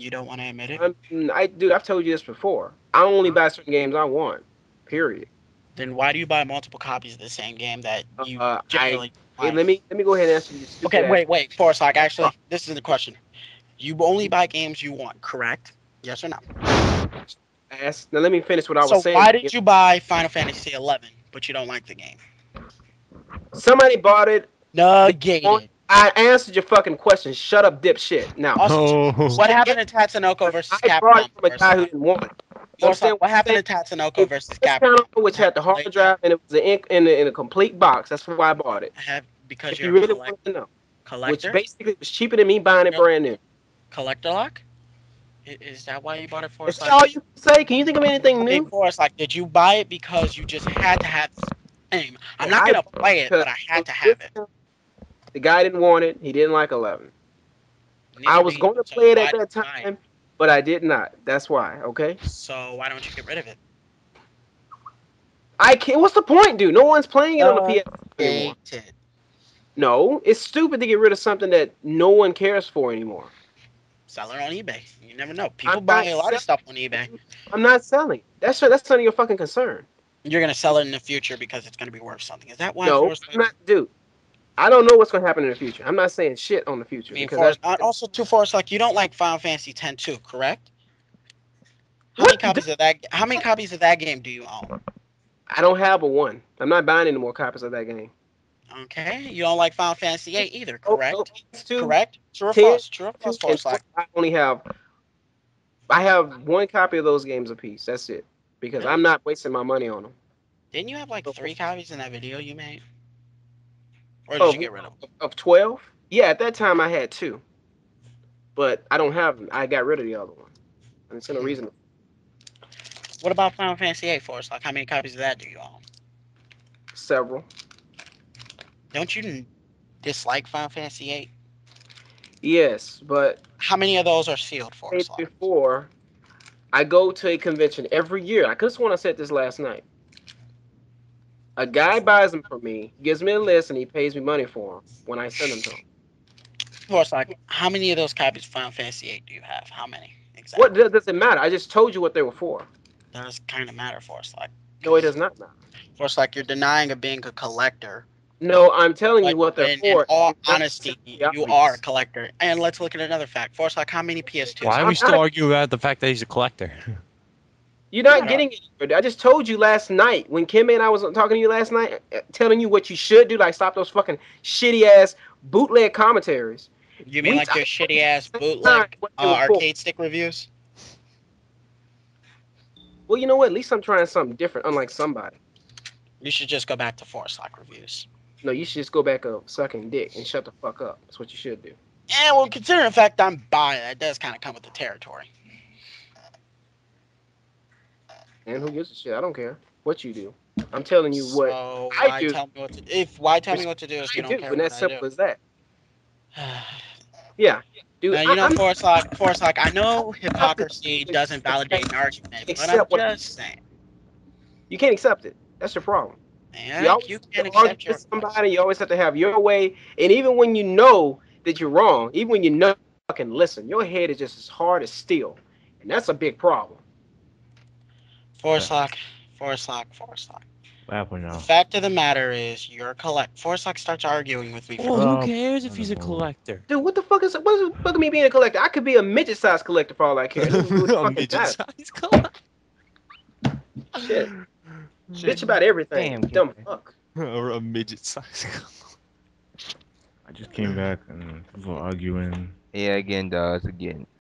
You don't want to admit it? Dude, I've told you this before. I only buy certain games I want. Period. Then why do you buy multiple copies of the same game that you I generally Hey, like? let me go ahead and answer your Okay, stupid ass. wait, Forrest, like, actually, this is the question. You only buy games you want, correct? Yes or no? Ass. Now let me finish what I was So saying. why did you buy Final Fantasy 11, but you don't like the game? Somebody bought it. They want. Negated. I answered your fucking question. Shut up, dipshit. Now, Also, Oh. what the game, happened to Tatsunoko versus I brought it Capcom, from a Forrest? guy who didn't want it. You Forrest, understand what what I'm happened saying? to Tatsunoko It versus was Capcom? counter, which Have had the you hard played that? drive, and it was in a complete box. That's why I bought it. Have because If you're you a really wanted to know, which collector? basically was cheaper than me buying it You're brand new. collector lock? Is that why you bought it, Is Forrest? that Like, all you can say? Can you think of anything I mean, new? Forrest, like, did you buy it because you just had to have this game? I'm No, not I gonna bought it play it, because but I I had was to with have it. him. The guy didn't want it. He didn't like 11. I Neither do was you. going to So play it at why did that you buy it? time, but I did not. That's why. Okay. So why don't you get rid of it? I can't. What's the point, dude? No one's playing it on the PS anymore. Gated. No, it's stupid to get rid of something that no one cares for anymore. Sell it on eBay. You never know. I'm People buy not a lot of selling. stuff on eBay. I'm not selling. That's none of your fucking concern. You're gonna sell it in the future because it's gonna be worth something. Is that why No, Forrest? I'm Like, not, dude. I don't know what's gonna happen in the future. I'm not saying shit on the I future mean, because that's Forrest. Also, too, Forrest. Like, you don't like Final Fantasy X too, correct? How many what. Dude, copies of that? How many copies of that game do you own? I don't have a one. I'm not buying any more copies of that game. Okay. You don't like Final Fantasy 8 either, Oh, no, correct? PS2, Correct. True or 10, false? True or false, 2, and Forrest? 12. Like, I have one copy of those games apiece. That's it. Because I'm really? not wasting my money on them. Didn't you have like So, 3 copies in that video you made, or did you of get rid of them? of 12, yeah, at that time I had two, but I don't have them. I got rid of the other one, and it's no Hmm. reason. What about Final Fantasy 8, Forrest? Like, how many copies of that do you own? Several. Don't you dislike Final Fantasy 8? Yes, but How many of those are sealed, said Forrest? Like, before, I go to a convention every year. I could have sworn I said this last night. A guy buys them for me, gives me a list, and he pays me money for them when I send them to him. Forrest, like, how many of those copies of Final Fantasy 8 do you have? How many What exactly? does it matter? I just told you what they were for. Does kind of matter, Forrest. Like, No, it because does not matter. Forrest, like, you're denying of being a collector. No, I'm telling you But what they're in for. all You're not honesty, accepting the you are a obvious. collector. And let's look at another fact. Forrest, like, how many PS2s Why do are you we I'm have? still not. arguing about the fact that he's a collector? You're I'm not not getting it. I just told you last night when Kim and I was talking to you last night, telling you what you should do, like stop those fucking shitty ass bootleg commentaries. You mean We like I your told shitty you ass at the same time bootleg what they were for. arcade stick reviews? Well, you know what? At least I'm trying something different, unlike somebody. You should just go back to Forest Lock reviews. No, you should just go back up sucking dick and shut the fuck up. That's what you should do. And well, considering the fact I'm bi, that does kind of come with the territory. And who gives a shit? I don't care what you do. I'm telling you what So I why do, tell me what to if why tell me which what to do if I you don't do, care and what that's I do? simple as that. Yeah, dude, You know, I'm Forest Lock. I know accepting hypocrisy it. doesn't validate an argument, but I'm Accept what just saying. you can't accept it. That's your problem. You Yeah, you always have can to argue accept with your price. somebody. You always have to have your way. And even when you know that you're wrong, even when you know fucking listen, your head is just as hard as steel, and that's a big problem. Forest What Lock, Forest Lock, Forest Lock. happened The now? fact of the matter is, you're collect. Forest Lock starts arguing with me for Well, no. who Oh, cares if he's a wonderful. collector? Dude, what is the fuck of me being a collector? I could be a midget-sized collector for all I care. It would A fucking matter. midget-sized collector. Shit, Shit. bitch about everything. Damn, Dumb Gary. fuck. Or a midget-sized collector. I just came back and people are arguing. Yeah, again, does again.